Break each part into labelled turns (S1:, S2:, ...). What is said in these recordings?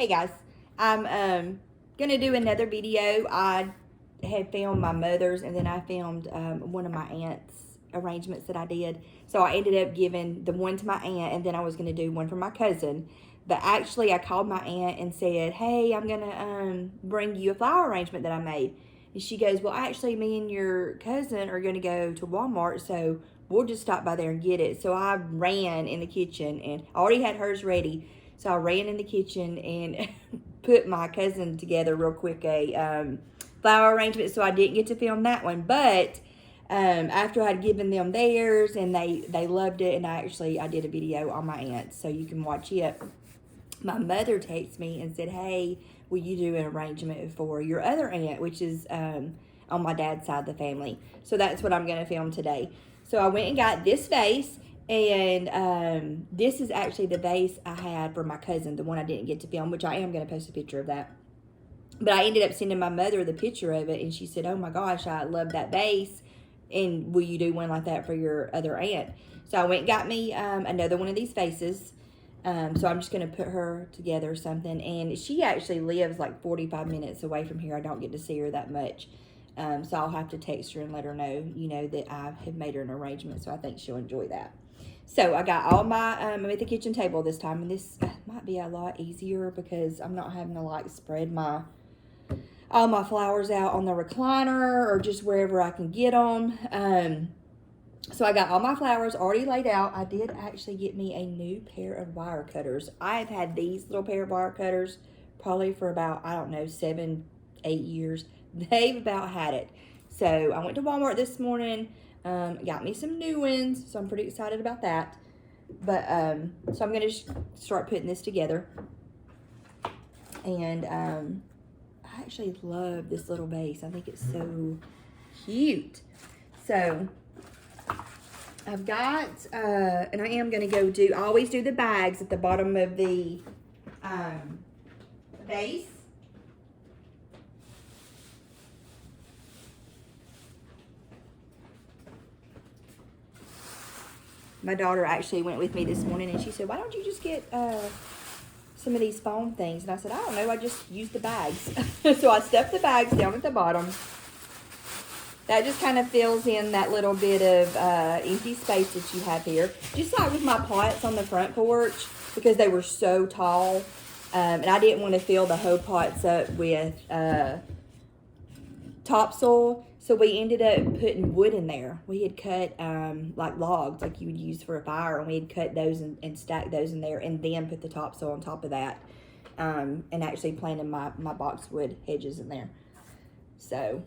S1: Hey guys, I'm gonna do another video. I had filmed my mother's and then I filmed one of my aunt's arrangements that I did. So I ended up giving the one to my aunt and then I was gonna do one for my cousin. But actually I called my aunt and said, hey, I'm gonna bring you a flower arrangement that I made. And she goes, well, actually me and your cousin are gonna go to Walmart, so we'll just stop by there and get it. So I ran in the kitchen and I already had hers ready. So I ran in the kitchen and put my cousin together real quick a flower arrangement. So I didn't get to film that one, but after I'd given them theirs and they loved it, and I did a video on my aunt, so you can watch it. My mother texted me and said, hey, will you do an arrangement for your other aunt, which is on my dad's side of the family. So that's what I'm going to film today. So I went and got this vase, and this is actually the vase I had for my cousin, the one I didn't get to film, which I am going to post a picture of that. But I ended up sending my mother the picture of it, and she said, oh my gosh, I love that vase, and will you do one like that for your other aunt? So I went and got me another one of these vases. So I'm just going to put her together something. And she actually lives like 45 minutes away from here. I don't get to see her that much. So I'll have to text her and let her know, that I have made her an arrangement. So I think she'll enjoy that. So I got all my, I'm at the kitchen table this time. And this might be a lot easier because I'm not having to like spread all my flowers out on the recliner or just wherever I can get them. So I got all my flowers already laid out. I did actually get me a new pair of wire cutters. I've had these little pair of wire cutters probably for about, 7, 8 years. They've about had it. So I went to Walmart this morning, got me some new ones. So I'm pretty excited about that. But, so I'm going to start putting this together. And I actually love this little vase. I think it's so cute. So I've got, and I am going to I always do the bags at the bottom of the vase. My daughter actually went with me this morning and she said, why don't you just get some of these foam things? And I said, I don't know, I just use the bags. So I stuffed the bags down at the bottom. That just kind of fills in that little bit of empty space that you have here. Just like with my pots on the front porch, because they were so tall. And I didn't want to fill the whole pots up with topsoil. So we ended up putting wood in there. We had cut like logs, like you would use for a fire. And we had cut those and stacked those in there and then put the topsoil on top of that. And actually planted my boxwood hedges in there. So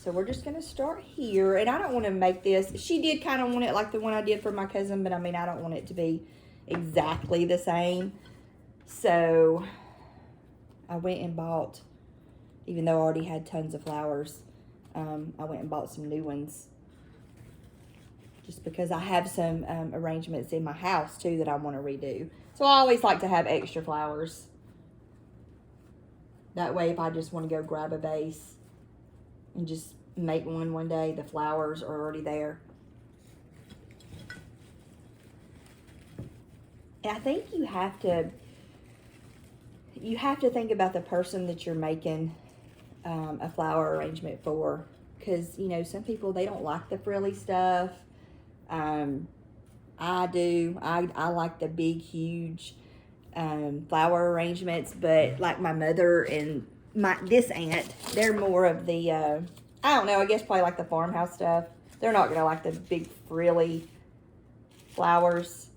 S1: we're just going to start here. And I don't want to make this. She did kind of want it like the one I did for my cousin. But, I mean, I don't want it to be exactly the same. So, I went and bought, even though I already had tons of flowers, I went and bought some new ones. Just because I have some arrangements in my house, too, that I want to redo. So, I always like to have extra flowers. That way, if I just want to go grab a vase and just make one day, the flowers are already there. And I think you have to think about the person that you're making a flower arrangement for, because some people, they don't like the frilly stuff. I do. I like the big, huge flower arrangements, but like my mother and this aunt, they're more of the, I don't know, I guess probably like the farmhouse stuff. They're not going to like the big frilly flowers.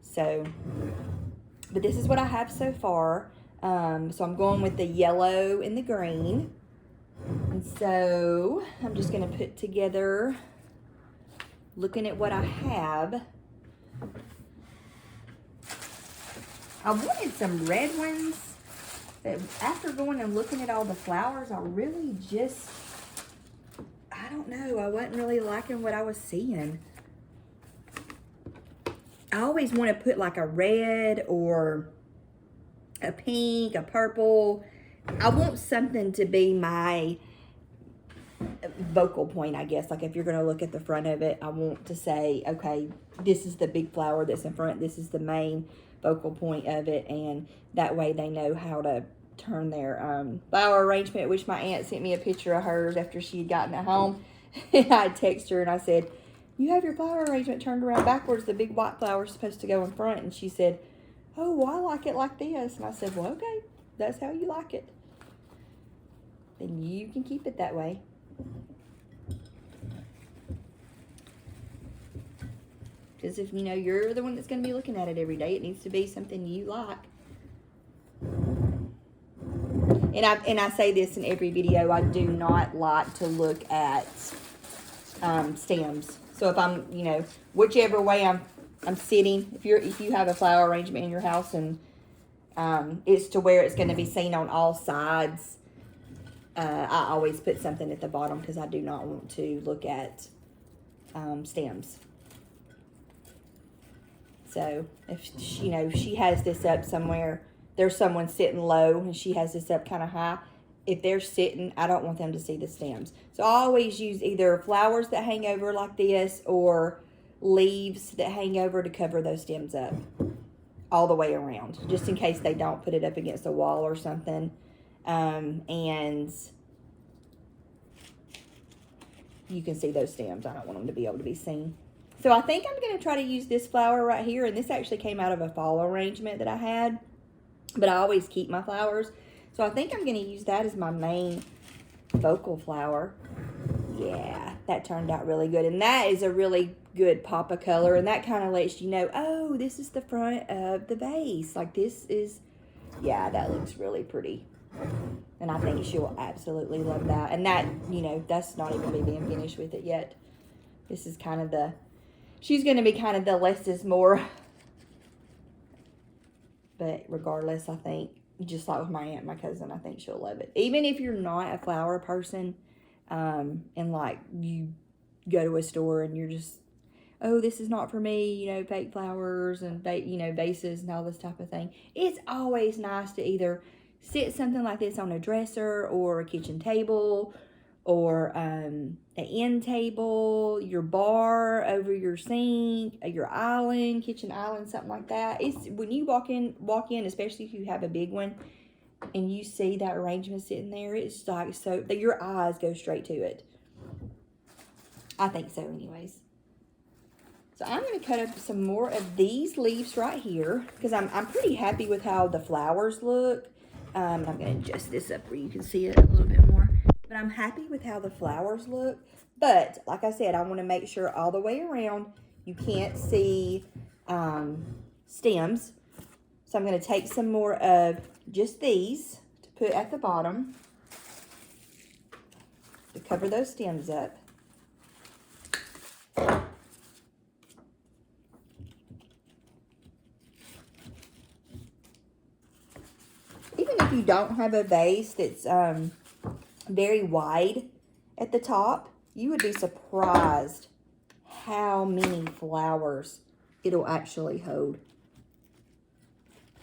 S1: So, but this is what I have so far. So I'm going with the yellow and the green. And so I'm just going to put together, looking at what I have. I wanted some red ones. But after going and looking at all the flowers, I really just, I don't know, I wasn't really liking what I was seeing. I always want to put like a red or a pink, a purple. I want something to be my vocal point, I guess. Like if you're going to look at the front of it, I want to say, okay, this is the big flower that's in front. This is the main focal point of it, and that way they know how to turn their flower arrangement, which my aunt sent me a picture of hers after she had gotten it home. And I texted her and I said, you have your flower arrangement turned around backwards. The big white flower is supposed to go in front. And she said, oh, well, I like it like this. And I said, well, okay, that's how you like it. Then you can keep it that way. Because if you know you're the one that's going to be looking at it every day, it needs to be something you like. And I say this in every video, I do not like to look at stems. So if I'm, you know, whichever way I'm sitting, if you have a flower arrangement in your house and it's to where it's going to be seen on all sides, I always put something at the bottom because I do not want to look at stems. So if you know she has this up somewhere, there's someone sitting low and she has this up kind of high. If they're sitting, I don't want them to see the stems. So I always use either flowers that hang over like this or leaves that hang over to cover those stems up all the way around, just in case they don't put it up against a wall or something. And you can see those stems. I don't want them to be able to be seen. So I think I'm going to try to use this flower right here. And this actually came out of a fall arrangement that I had. But I always keep my flowers. So I think I'm going to use that as my main focal flower. Yeah, that turned out really good. And that is a really good pop of color. And that kind of lets you know, oh, this is the front of the vase. Like this is, yeah, that looks really pretty. And I think she will absolutely love that. And that, you know, that's not even me being finished with it yet. This is kind of the, she's going to be kind of the less is more. But regardless, I think, just like with my aunt and my cousin, I think she'll love it. Even if you're not a flower person, and like you go to a store and you're just, oh, this is not for me, you know, fake flowers and fake, you know, vases and all this type of thing. It's always nice to either sit something like this on a dresser or a kitchen table or an end table, your bar over your sink, your island, kitchen island, something like that. It's when you walk in, especially if you have a big one, and you see that arrangement sitting there, it's like so that your eyes go straight to it. I think so, anyways. So I'm going to cut up some more of these leaves right here because I'm pretty happy with how the flowers look. I'm going to adjust this up where you can see it a little bit more. But I'm happy with how the flowers look. But like I said, I want to make sure all the way around you can't see stems. So I'm going to take some more of just these to put at the bottom to cover those stems up. Even if you don't have a vase that's very wide at the top, you would be surprised how many flowers it'll actually hold.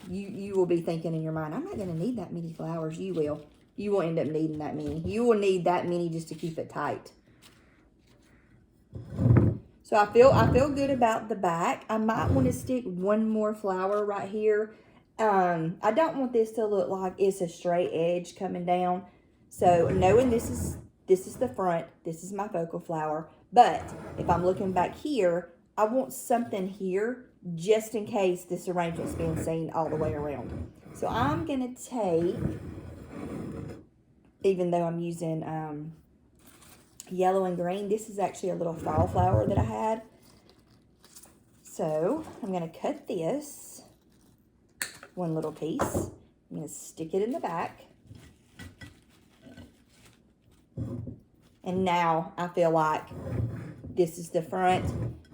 S1: You will be thinking in your mind, I'm not going to need that many flowers. You will. You will end up needing that many. You will need that many just to keep it tight. So I feel good about the back. I might want to stick one more flower right here. I don't want this to look like it's a straight edge coming down. So knowing this is the front, this is my focal flower. But if I'm looking back here, I want something here just in case this arrangement's being seen all the way around. So I'm going to take, even though I'm using yellow and green, this is actually a little fall flower that I had. So I'm going to cut this one little piece. I'm going to stick it in the back. And now I feel like this is the front.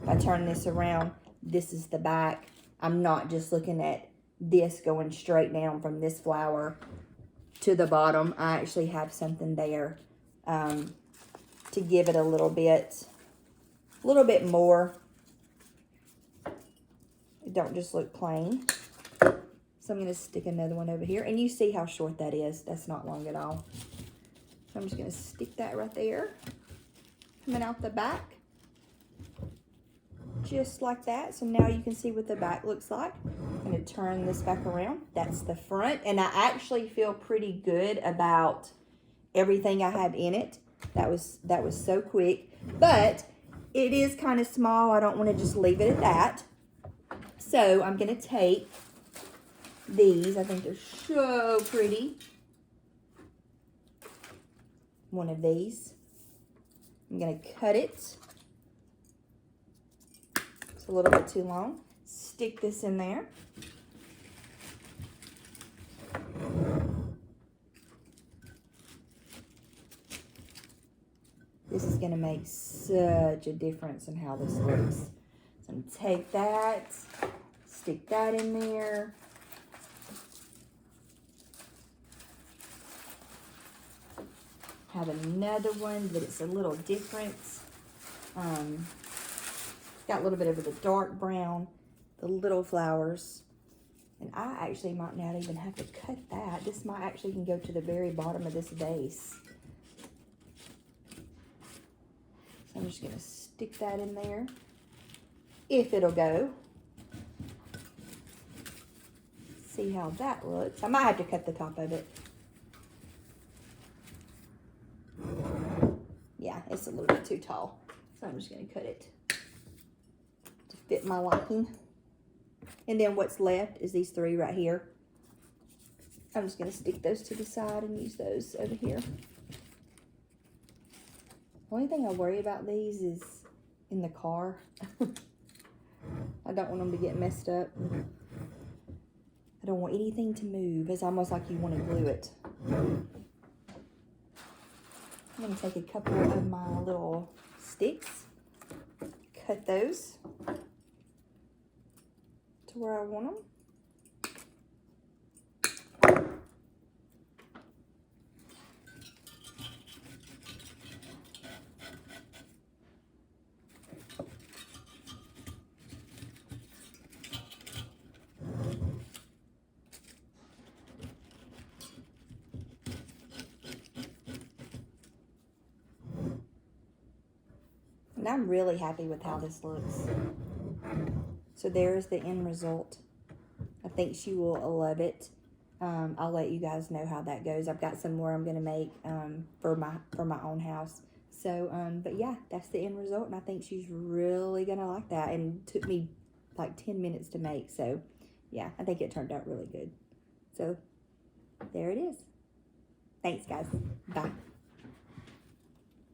S1: If I turn this around, this is the back. I'm not just looking at this going straight down from this flower to the bottom. I actually have something there to give it a little bit more. It don't just look plain. So I'm going to stick another one over here. And you see how short that is. That's not long at all. So I'm just going to stick that right there. Coming out the back. just like that. So now you can see what the back looks like. I'm going to turn this back around. That's the front, and I actually feel pretty good about everything I have in it. That was so quick, but it is kind of small. I don't want to just leave it at that. So I'm going to take these. I think they're so pretty. One of these. I'm going to cut it. It's a little bit too long. Stick this in there. This is going to make such a difference in how this looks. So I'm going to take that, stick that in there. Have another one, but it's a little different. Got a little bit of the dark brown, the little flowers. And I actually might not even have to cut that. This might actually can go to the very bottom of this vase. So I'm just gonna stick that in there, if it'll go. See how that looks. I might have to cut the top of it. Yeah, it's a little bit too tall. So I'm just gonna cut it to fit my liking. And then what's left is these three right here. I'm just gonna stick those to the side and use those over here. The only thing I worry about these is in the car. I don't want them to get messed up. I don't want anything to move. It's almost like you want to glue it. I'm going to take a couple of my little sticks, cut those to where I want them. And I'm really happy with how this looks. So there's the end result. I think she will love it. I'll let you guys know how that goes. I've got some more I'm going to make for my own house. So, but yeah, that's the end result. And I think she's really going to like that. And it took me like 10 minutes to make. So yeah, I think it turned out really good. So there it is. Thanks, guys. Bye.